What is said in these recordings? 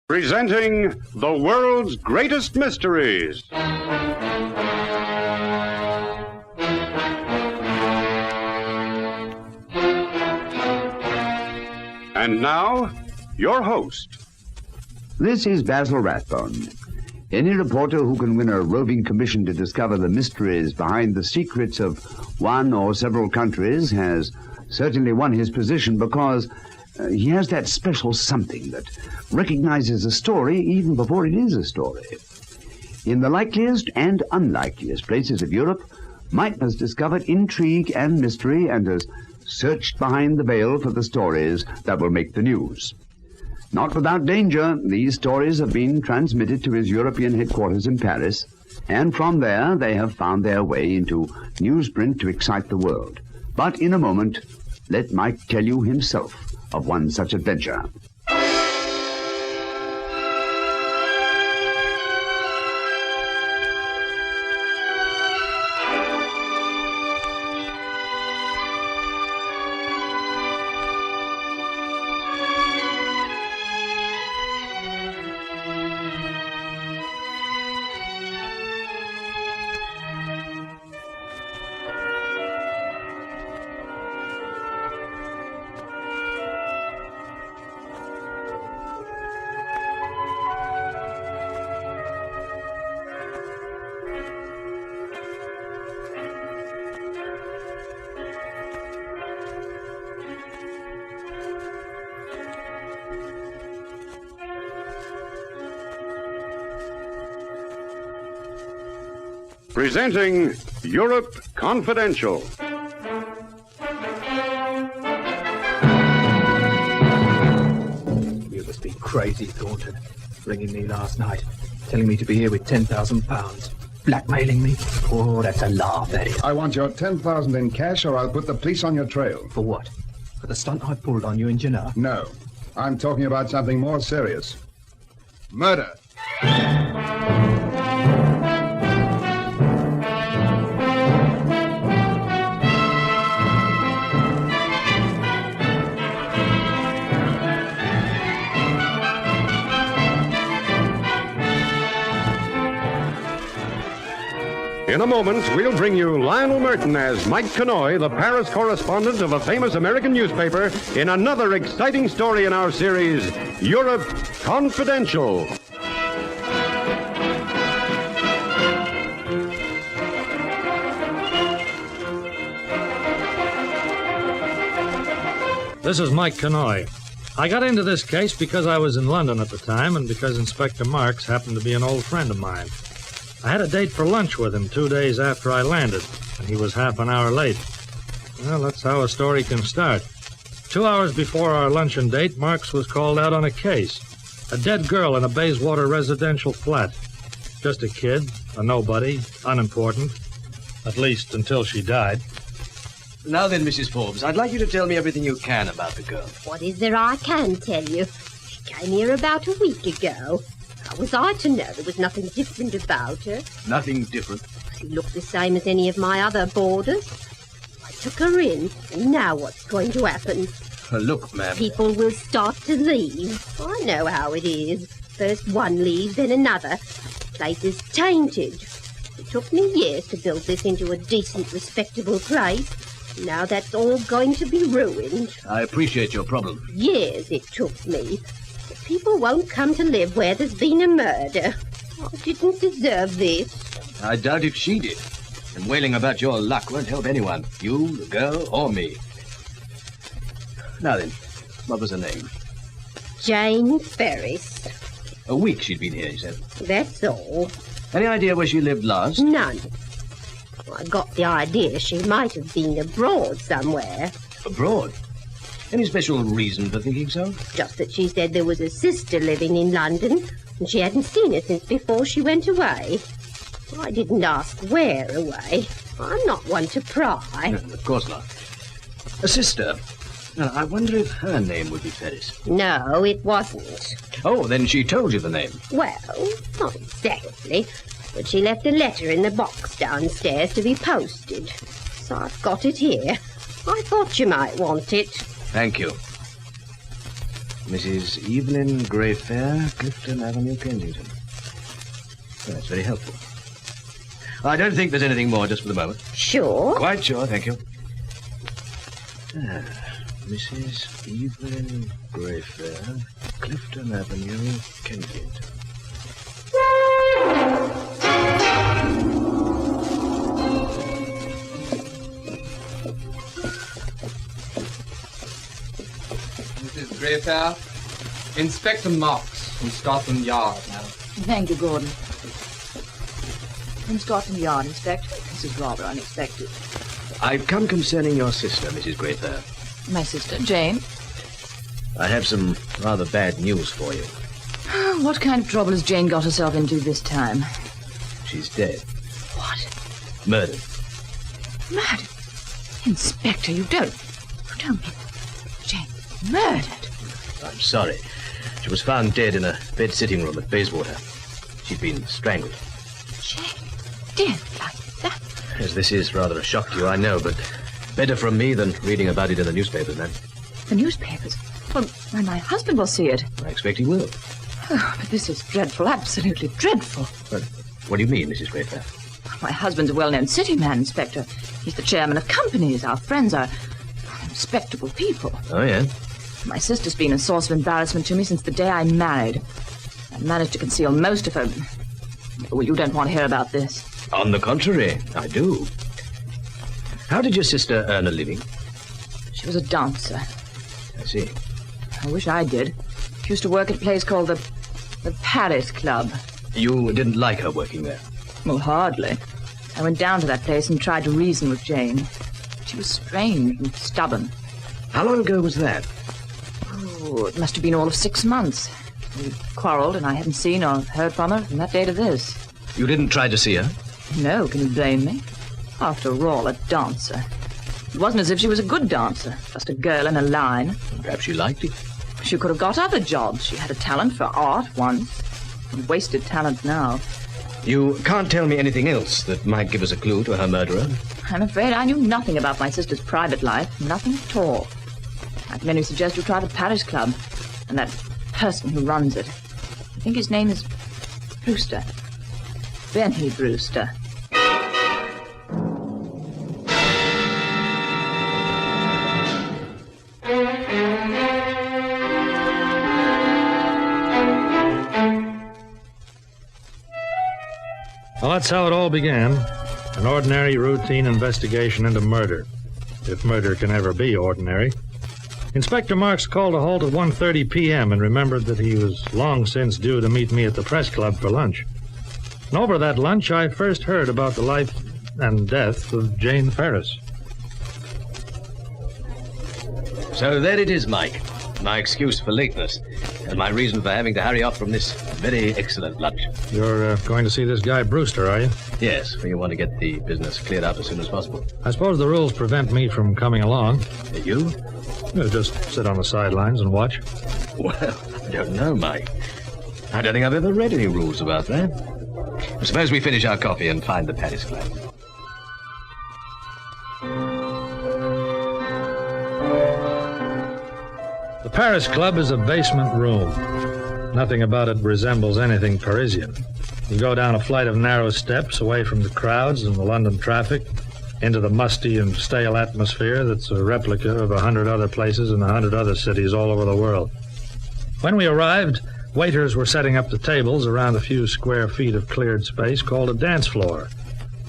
Presenting the world's greatest mysteries. And now, your host. This is Basil Rathbone. Any reporter who can win a roving commission to discover the mysteries behind the secrets of one or several countries has certainly won his position because he has that special something that recognizes a story even before it is a story. In the likeliest and unlikeliest places of Europe, Mike has discovered intrigue and mystery and has searched behind the veil for the stories that will make the news. Not without danger, these stories have been transmitted to his European headquarters in Paris, and from there they have found their way into newsprint to excite the world. But in a moment, let Mike tell you himself of one such adventure. Presenting Europe Confidential. You must be crazy, Thornton. Ringing me last night, telling me to be here with £10,000. Blackmailing me? Oh, that's a laugh, that is. I want your $10,000 in cash or I'll put the police on your trail. For what? For the stunt I pulled on you in Genoa? No. I'm talking about something more serious. Murder. In a moment, we'll bring you Lionel Merton as Mike Connoy, the Paris correspondent of a famous American newspaper, in another exciting story in our series, Europe Confidential. This is Mike Connoy. I got into this case because I was in London at the time and because Inspector Marks happened to be an old friend of mine. I had a date for lunch with him 2 days after I landed, and he was half an hour late. Well, that's how a story can start. 2 hours before our luncheon date, Marks was called out on a case. A dead girl in a Bayswater residential flat. Just a kid, a nobody, unimportant. At least until she died. Now then, Mrs. Forbes, I'd like you to tell me everything you can about the girl. What is there I can tell you? She came here about a week ago. How was I to know there was nothing different about her? Nothing different? She looked the same as any of my other boarders. I took her in, and now what's going to happen? Look, ma'am. People will start to leave. I know how it is. First one leaves, then another. The place is tainted. It took me years to build this into a decent, respectable place. Now that's all going to be ruined. I appreciate your problem. Years it took me. But people won't come to live where there's been a murder. I didn't deserve this. I doubt if she did. And wailing about your luck won't help anyone. You, the girl, or me. Now then, what was her name? Jane Ferris. A week she'd been here, you said? That's all. Any idea where she lived last? None. I got the idea she might have been abroad somewhere. Abroad? Any special reason for thinking so? Just that she said there was a sister living in London, and she hadn't seen her since before she went away. I didn't ask where away. I'm not one to pry. No, of course not. A sister? Now, I wonder if her name would be Ferris. No, it wasn't. Oh, then she told you the name. Well, not exactly. But she left a letter in the box downstairs to be posted. So I've got it here. I thought you might want it. Thank you. Mrs. Evelyn Greyfair, Clifton Avenue, Kensington. Well, that's very helpful. I don't think there's anything more just for the moment. Sure. Quite sure, thank you. Mrs. Evelyn Greyfair, Clifton Avenue, Kensington. Mrs. Greyfair, Inspector Marks from Scotland Yard, madam. Thank you, Gordon. From Scotland Yard, Inspector. This is rather unexpected. I've come concerning your sister, Mrs. Greyfair. My sister, Jane. I have some rather bad news for you. What kind of trouble has Jane got herself into this time? She's dead. What? Murdered. Murdered? Inspector, you don't mean Jane murdered? I'm sorry. She was found dead in a bed sitting room at Bayswater. She'd been strangled. Jane dead like that? Yes, this is rather a shock to you, I know, but better from me than reading about it in the newspapers, ma'am. The newspapers? Well, my husband will see it. I expect he will. Oh, but this is dreadful, absolutely dreadful. But what do you mean, Mrs. Greyfair? My husband's a well-known city man, Inspector. He's the chairman of companies. Our friends are respectable people. Oh, yeah? My sister's been a source of embarrassment to me since the day I married. I managed to conceal most of her... Well, you don't want to hear about this. On the contrary, I do. How did your sister earn a living? She was a dancer. I see. I wish I did. She used to work at a place called the Paris Club. You didn't like her working there? Well, hardly. I went down to that place and tried to reason with Jane. She was strange and stubborn. How long ago was that? Oh, it must have been all of 6 months. We quarreled, and I hadn't seen or heard from her from that day to this. You didn't try to see her? No, can you blame me? After all, a dancer. It wasn't as if she was a good dancer, just a girl in a line. Perhaps she liked it. She could have got other jobs. She had a talent for art once. And wasted talent now. You can't tell me anything else that might give us a clue to her murderer? I'm afraid I knew nothing about my sister's private life. Nothing at all. I can only suggest you try the Paris Club. And that person who runs it. I think his name is Brewster. Benny Brewster. Well, that's how it all began. An ordinary, routine investigation into murder. If murder can ever be ordinary. Inspector Marks called a halt at 1:30 p.m. and remembered that he was long since due to meet me at the press club for lunch. And over that lunch, I first heard about the life and death of Jane Ferris. So there it is, Mike. My excuse for lateness, and my reason for having to hurry off from this very excellent lunch. You're going to see this guy Brewster, are you? Yes, we want to get the business cleared up as soon as possible. I suppose the rules prevent me from coming along. You? Just sit on the sidelines and watch. Well, I don't know, Mike. I don't think I've ever read any rules about that. Suppose we finish our coffee and find the Paris Club. The Paris Club is a basement room. Nothing about it resembles anything Parisian. You go down a flight of narrow steps away from the crowds and the London traffic into the musty and stale atmosphere that's a replica of 100 other places in 100 other cities all over the world. When we arrived, waiters were setting up the tables around a few square feet of cleared space called a dance floor.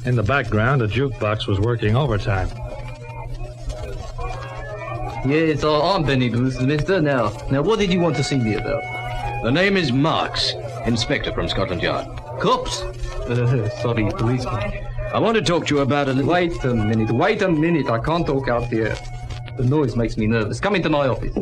In the background, a jukebox was working overtime. Yes, I'm Benny Brewster, mister. Now, what did you want to see me about? The name is Marks, Inspector from Scotland Yard. Cops? Sorry, policeman. I want to talk to you about a little... Wait a minute. I can't talk out here. The noise makes me nervous. Come into my office.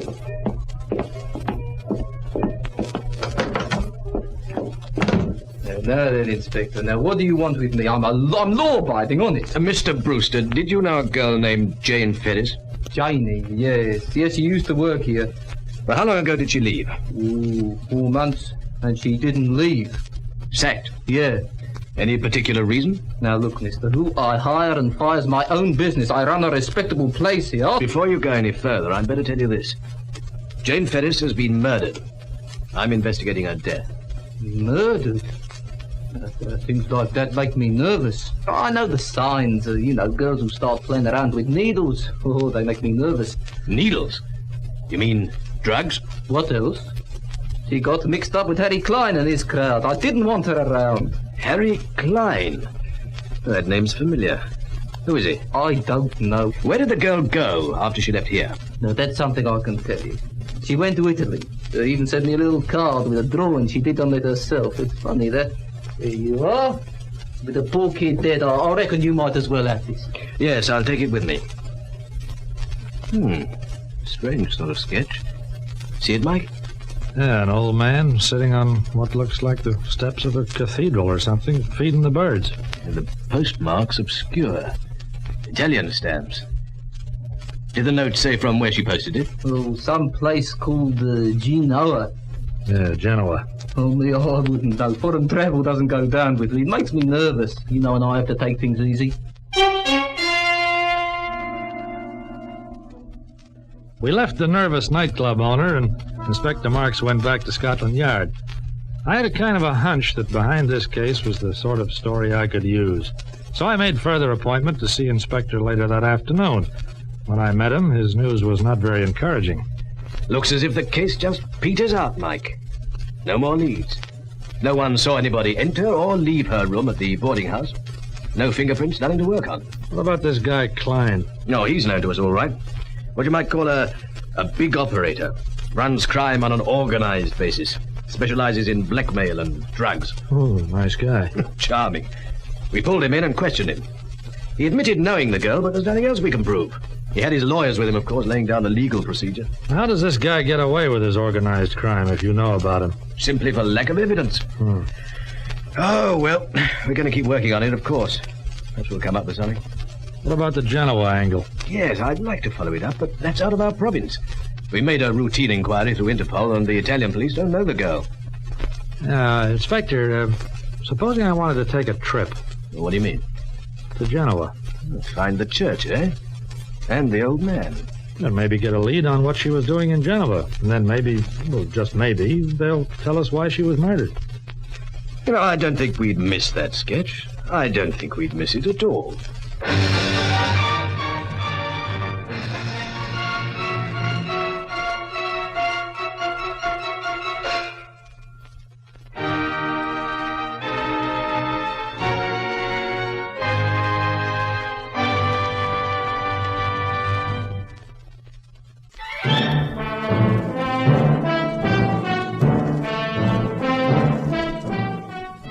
Now then, Inspector. Now, what do you want with me? I'm law-abiding, honest. Mr. Brewster, did you know a girl named Jane Ferris? Janie, yes, she used to work here. Well, how long ago did she leave? 4 months, and she didn't leave. Sacked? Yeah. Any particular reason? Now look, mister, who I hire and fire's my own business. I run a respectable place here. Before you go any further, I'd better tell you this. Jane Ferris has been murdered. I'm investigating her death. Murdered? Things like that make me nervous. I know the signs, girls who start playing around with needles. Oh, they make me nervous. Needles? You mean drugs? What else? She got mixed up with Harry Klein and his crowd. I didn't want her around. Harry Klein? That name's familiar. Who is he? I don't know. Where did the girl go after she left here? No, that's something I can tell you. She went to Italy. They even sent me a little card with a drawing she did on it herself. It's funny that. Here you are. With the poor kid dead, I reckon you might as well have this. Yes, I'll take it with me. Strange sort of sketch. See it, Mike? Yeah, an old man sitting on what looks like the steps of a cathedral or something, feeding the birds. And the postmark's obscure. Italian stamps. Did the note say from where she posted it? Oh, some place called Genoa. Yeah, Genoa. Only I wouldn't know. Foreign travel doesn't go down with me. It makes me nervous, and I have to take things easy. We left the nervous nightclub owner, and Inspector Marks went back to Scotland Yard. I had a kind of a hunch that behind this case was the sort of story I could use. So I made further appointment to see Inspector later that afternoon. When I met him, his news was not very encouraging. Looks as if the case just peters out, Mike. No more leads. No one saw anybody enter or leave her room at the boarding house. No fingerprints, nothing to work on. What about this guy Klein? No, he's known to us all right. What you might call a big operator. Runs crime on an organized basis. Specializes in blackmail and drugs. Oh, nice guy. Charming. We pulled him in and questioned him. He admitted knowing the girl, but there's nothing else we can prove. He had his lawyers with him, of course, laying down the legal procedure. How does this guy get away with his organized crime, if you know about him? Simply for lack of evidence. Oh, well, we're going to keep working on it, of course. Perhaps we'll come up with something. What about the Genoa angle? Yes, I'd like to follow it up, but that's out of our province. We made a routine inquiry through Interpol, and the Italian police don't know the girl. Inspector, supposing I wanted to take a trip. What do you mean? To Genoa. Find the church, eh? And the old man. And maybe get a lead on what she was doing in Geneva. And then maybe, well, just maybe, they'll tell us why she was murdered. I don't think we'd miss that sketch. I don't think we'd miss it at all.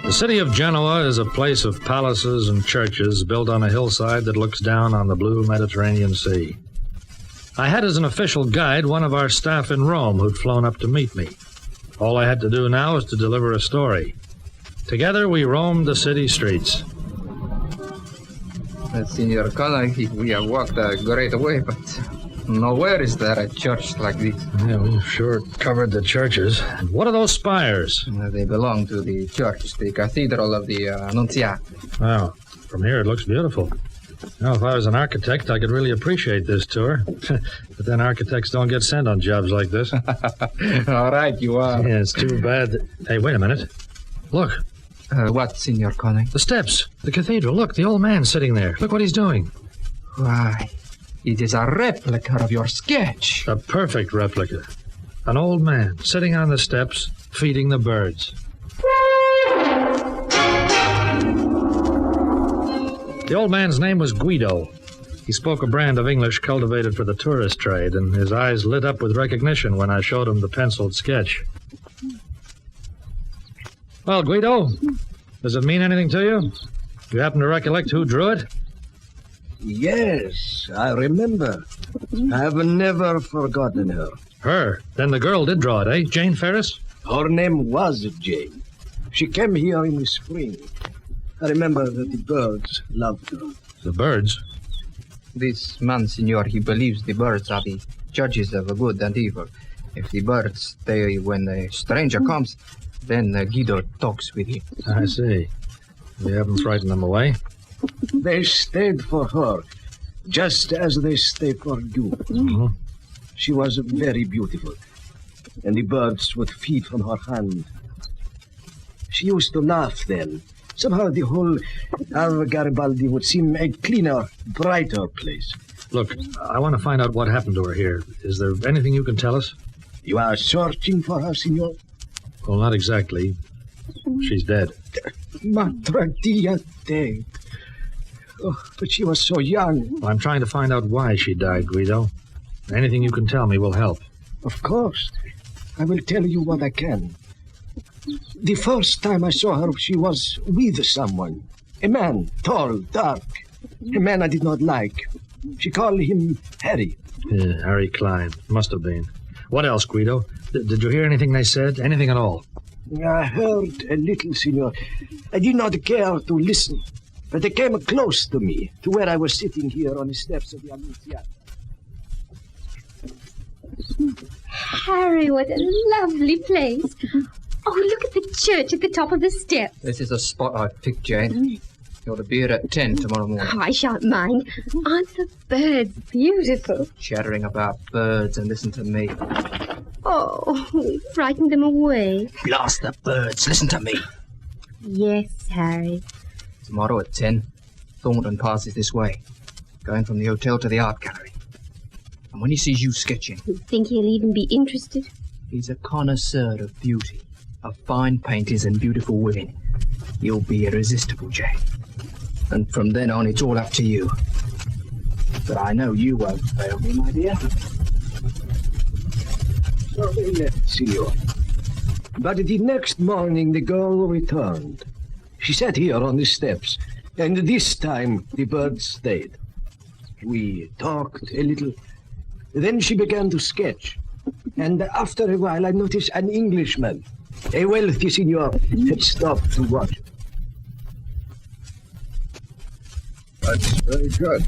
The city of Genoa is a place of palaces and churches built on a hillside that looks down on the blue Mediterranean Sea. I had as an official guide one of our staff in Rome who'd flown up to meet me. All I had to do now was to deliver a story. Together we roamed the city streets. Signor Conaghy, we have walked a great way, but nowhere is there a church like this. Yeah, we've sure covered the churches. And what are those spires? They belong to the church, the cathedral of the Annunziata. Wow, from here it looks beautiful. If I was an architect, I could really appreciate this tour. But then architects don't get sent on jobs like this. All right, you are. Yeah, it's too bad. Hey, wait a minute. Look. What, Signor Conaghy? The steps. The cathedral. Look, the old man sitting there. Look what he's doing. Why, it is a replica of your sketch. A perfect replica. An old man sitting on the steps, feeding the birds. The old man's name was Guido. He spoke a brand of English cultivated for the tourist trade, and his eyes lit up with recognition when I showed him the penciled sketch. Well, Guido, does it mean anything to you? You happen to recollect who drew it? Yes, I remember. I have never forgotten her. Her? Then the girl did draw it, eh? Jane Ferris? Her name was Jane. She came here in the spring. I remember that the birds loved her. The birds? This man, Signor, he believes the birds are the judges of good and evil. If the birds stay when a stranger comes, then Guido talks with him. I see. You haven't frightened them away? They stayed for her, just as they stay for you. Mm-hmm. She was very beautiful. and the birds would feed from her hand. She used to laugh then. Somehow the whole Garibaldi would seem a cleaner, brighter place. Look, I want to find out what happened to her here. Is there anything you can tell us? You are searching for her, senor? Well, not exactly. She's dead. Madre Dia dead. Oh, but she was so young. Well, I'm trying to find out why she died, Guido. Anything you can tell me will help. Of course. I will tell you what I can. The first time I saw her, she was with someone. A man, tall, dark. A man I did not like. She called him Harry. Yeah, Harry Klein. Must have been. What else, Guido? Did you hear anything they said? Anything at all? I heard a little, senor. I did not care to listen. But they came close to me, to where I was sitting here on the steps of the Annunziata. Harry, what a lovely place. Oh, look at the church at the top of the steps. This is a spot I've picked, Jane. You're to be here at 10 tomorrow morning. Oh, I shan't mind. Aren't the birds beautiful? Chattering about birds and listen to me. Oh, we frightened them away. Blast the birds, listen to me. Yes, Harry. Tomorrow at 10, Thornton passes this way, going from the hotel to the art gallery. And when he sees you sketching... You think he'll even be interested? He's a connoisseur of beauty, of fine paintings and beautiful women. You'll be irresistible, Jane. And from then on, it's all up to you. But I know you won't fail me, my dear. So they left, senor. But the next morning, the girl returned. She sat here on the steps, and this time the birds stayed. We talked a little. Then she began to sketch. And after a while, I noticed an Englishman, a wealthy senor, had stopped to watch. That's very good.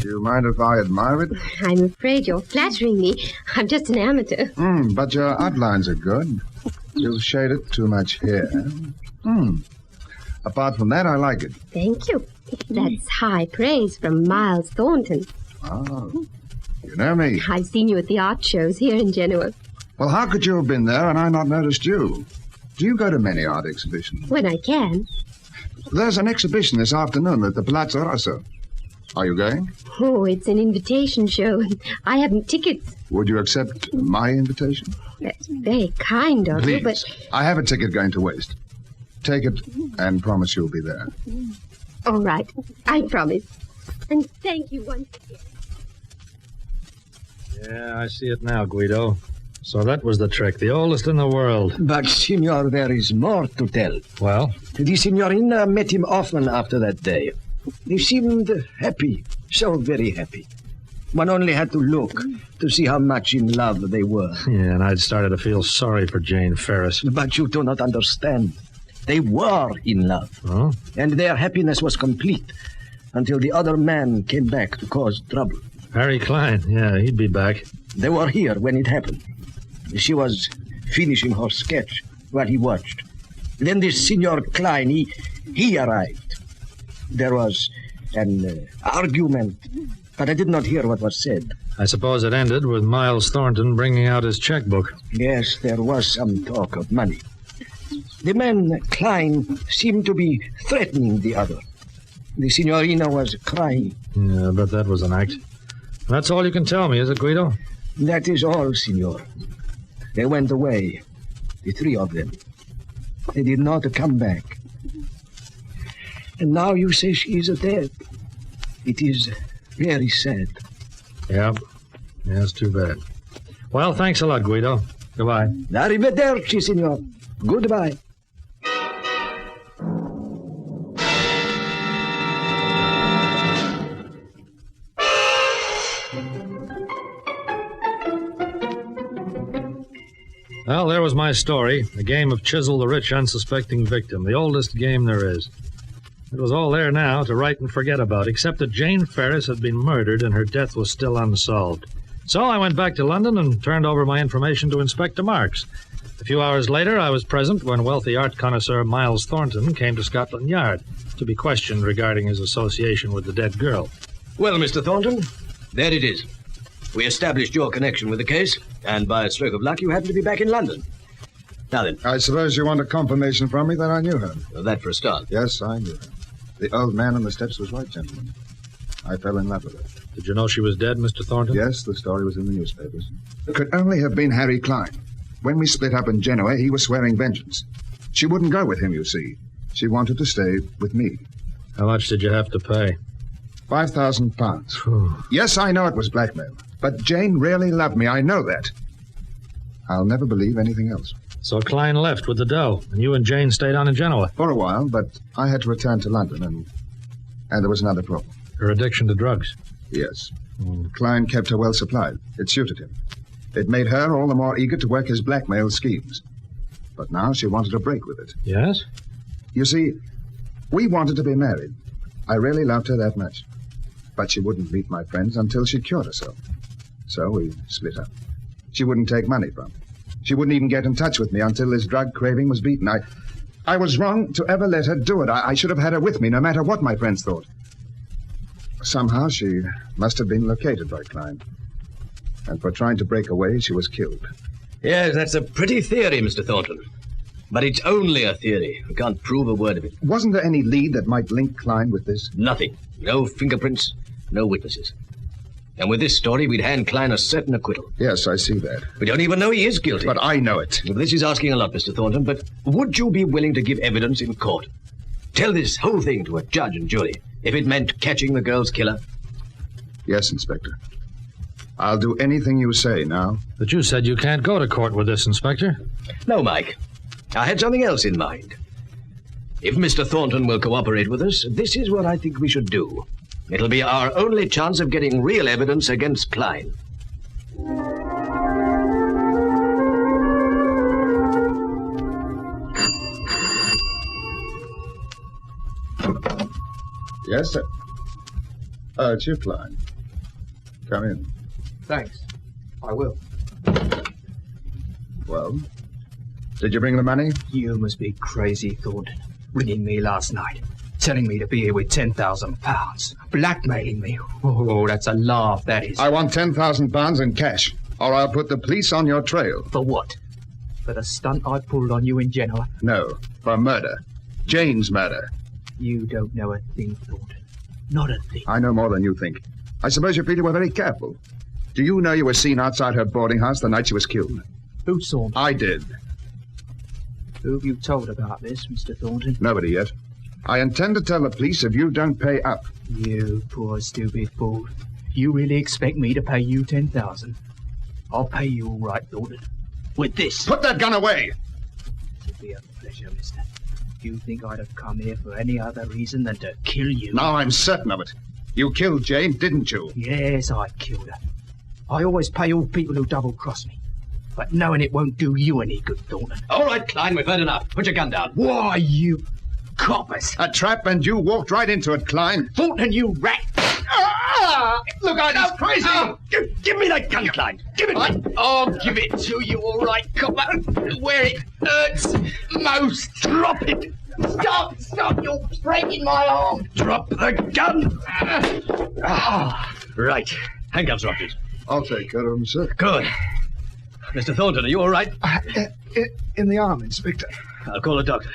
Do you mind if I admire it? I'm afraid you're flattering me. I'm just an amateur. But your outlines are good. You've shaded too much here. Apart from that, I like it. Thank you. That's high praise from Miles Thornton. Oh, you know me. I've seen you at the art shows here in Genoa. Well, how could you have been there and I not noticed you? Do you go to many art exhibitions? When I can. There's an exhibition this afternoon at the Palazzo Rosso. Are you going? Oh, it's an invitation show. I haven't tickets. Would you accept my invitation? That's very kind of you, Please. but... I have a ticket going to waste. Take it and promise you'll be there. All right. I promise. And thank you once again. Yeah, I see it now, Guido. So that was the trick, the oldest in the world. But, senor, there is more to tell. Well? The signorina met him often after that day. They seemed happy, so very happy. One only had to look to see how much in love they were. Yeah, and I'd started to feel sorry for Jane Ferris. But you do not understand. They were in love. Oh? And their happiness was complete until the other man came back to cause trouble. Harry Klein, yeah, he'd be back. They were here when it happened. She was finishing her sketch while he watched. Then this Signor Klein, he arrived. There was an argument, but I did not hear what was said. I suppose it ended with Miles Thornton bringing out his checkbook. Yes, there was some talk of money. The man, Klein, seemed to be threatening the other. The signorina was crying. Yeah, I bet that was an act. That's all you can tell me, is it, Guido? That is all, signor. They went away, the three of them. They did not come back. And now you say she is dead. It is very sad. Yeah, it's too bad. Well, thanks a lot, Guido. Goodbye. Arrivederci, signor. Goodbye. Well, there was my story. A game of chisel the rich unsuspecting victim. The oldest game there is. It was all there now to write and forget about, except that Jane Ferris had been murdered and her death was still unsolved. So I went back to London and turned over my information to Inspector Marks. A few hours later, I was present when wealthy art connoisseur Miles Thornton came to Scotland Yard to be questioned regarding his association with the dead girl. Well, Mr. Thornton, there it is. We established your connection with the case, and by a stroke of luck, you happen to be back in London. Now then. I suppose you want a confirmation from me that I knew her. Well, that for a start. Yes, I knew her. The old man on the steps was right, gentlemen. I fell in love with her. Did you know she was dead, Mr. Thornton? Yes, the story was in the newspapers. It could only have been Harry Klein. When we split up in Genoa, he was swearing vengeance. She wouldn't go with him, you see. She wanted to stay with me. How much did you have to pay? £5,000. Yes, I know it was blackmail. But Jane really loved me. I know that. I'll never believe anything else. So Klein left with the dough, and you and Jane stayed on in Genoa? For a while, but I had to return to London, and there was another problem. Her addiction to drugs? Yes. Klein kept her well supplied. It suited him. It made her all the more eager to work his blackmail schemes. But now she wanted a break with it. Yes? You see, we wanted to be married. I really loved her that much. But she wouldn't meet my friends until she cured herself. So we split up. She wouldn't take money from me. She wouldn't even get in touch with me until this drug craving was beaten. I was wrong to ever let her do it. I should have had her with me, no matter what my friends thought. Somehow she must have been located by Klein. And for trying to break away, she was killed. Yes, that's a pretty theory, Mr. Thornton. But it's only a theory. We can't prove a word of it. Wasn't there any lead that might link Klein with this? Nothing. No fingerprints, no witnesses. And with this story, we'd hand Klein a certain acquittal. Yes, I see that. We don't even know he is guilty. But I know it. Well, this is asking a lot, Mr. Thornton, but would you be willing to give evidence in court? Tell this whole thing to a judge and jury, if it meant catching the girl's killer? Yes, Inspector. I'll do anything you say now. But you said you can't go to court with this, Inspector. No, Mike. I had something else in mind. If Mr. Thornton will cooperate with us, this is what I think we should do. It'll be our only chance of getting real evidence against Klein. Yes, sir. Oh, it's you, Klein. Come in. Thanks. I will. Well, did you bring the money? You must be crazy, Thornton. Ringing me last night. Telling me to be here with £10,000. Blackmailing me. Oh, that's a laugh, that is. I want £10,000 in cash, or I'll put the police on your trail. For what? For the stunt I pulled on you in Genoa? No, for murder. Jane's murder. You don't know a thing, Thornton. Not a thing. I know more than you think. I suppose you feel you were very careful. Do you know you were seen outside her boarding house the night she was killed? Who saw me? I did. Who have you told about this, Mr. Thornton? Nobody yet. I intend to tell the police if you don't pay up. You poor stupid fool. You really expect me to pay you 10,000? I'll pay you all right, Thornton. With this. Put that gun away! It'll be a pleasure, mister. You think I'd have come here for any other reason than to kill you? Now I'm certain of it. You killed Jane, didn't you? Yes, I killed her. I always pay all people who double-cross me. But knowing it won't do you any good, Thornton. All right, Klein, we've heard enough. Put your gun down. Why, you coppers. A trap, and you walked right into it, Klein. Thornton, you rat. Look out, he's crazy! Give me that gun, Klein. Give it me. I'll give it to you, all right, copper. Where it hurts most. Drop it. Stop, you're breaking my arm. Drop the gun. Right. Handcuffs, Rogers. I'll take care of him, sir. Good. Mr. Thornton, are you all right? In the arm, Inspector. I'll call a doctor.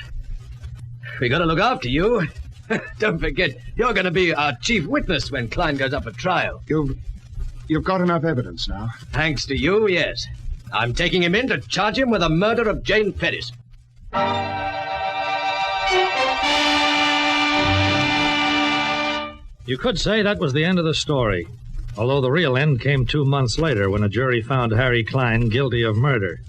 We got to look after you. Don't forget, you're going to be our chief witness when Klein goes up for trial. You've got enough evidence now. Thanks to you, yes. I'm taking him in to charge him with the murder of Jane Ferris. You could say that was the end of the story, although the real end came 2 months later when a jury found Harry Klein guilty of murder.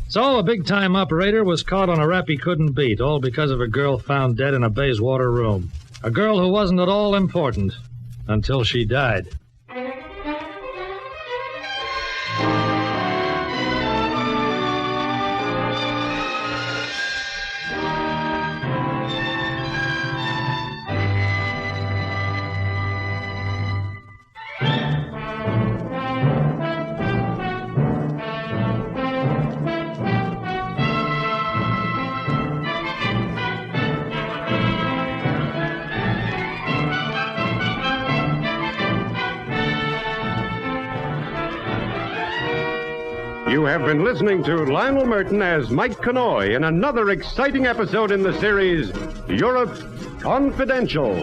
So a big-time operator was caught on a rap he couldn't beat, all because of a girl found dead in a Bayswater room. A girl who wasn't at all important until she died. have been listening to Lionel Merton as Mike Connoy in another exciting episode in the series Europe Confidential.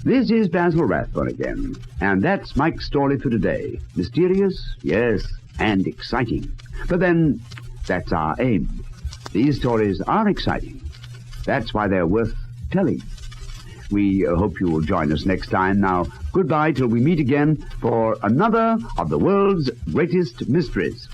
This is Basil Rathbone again, and that's Mike's story for today. Mysterious, yes, and exciting. But then, that's our aim. These stories are exciting. That's why they're worth telling. We hope you will join us next time. Now, goodbye till we meet again for another of the world's greatest mysteries.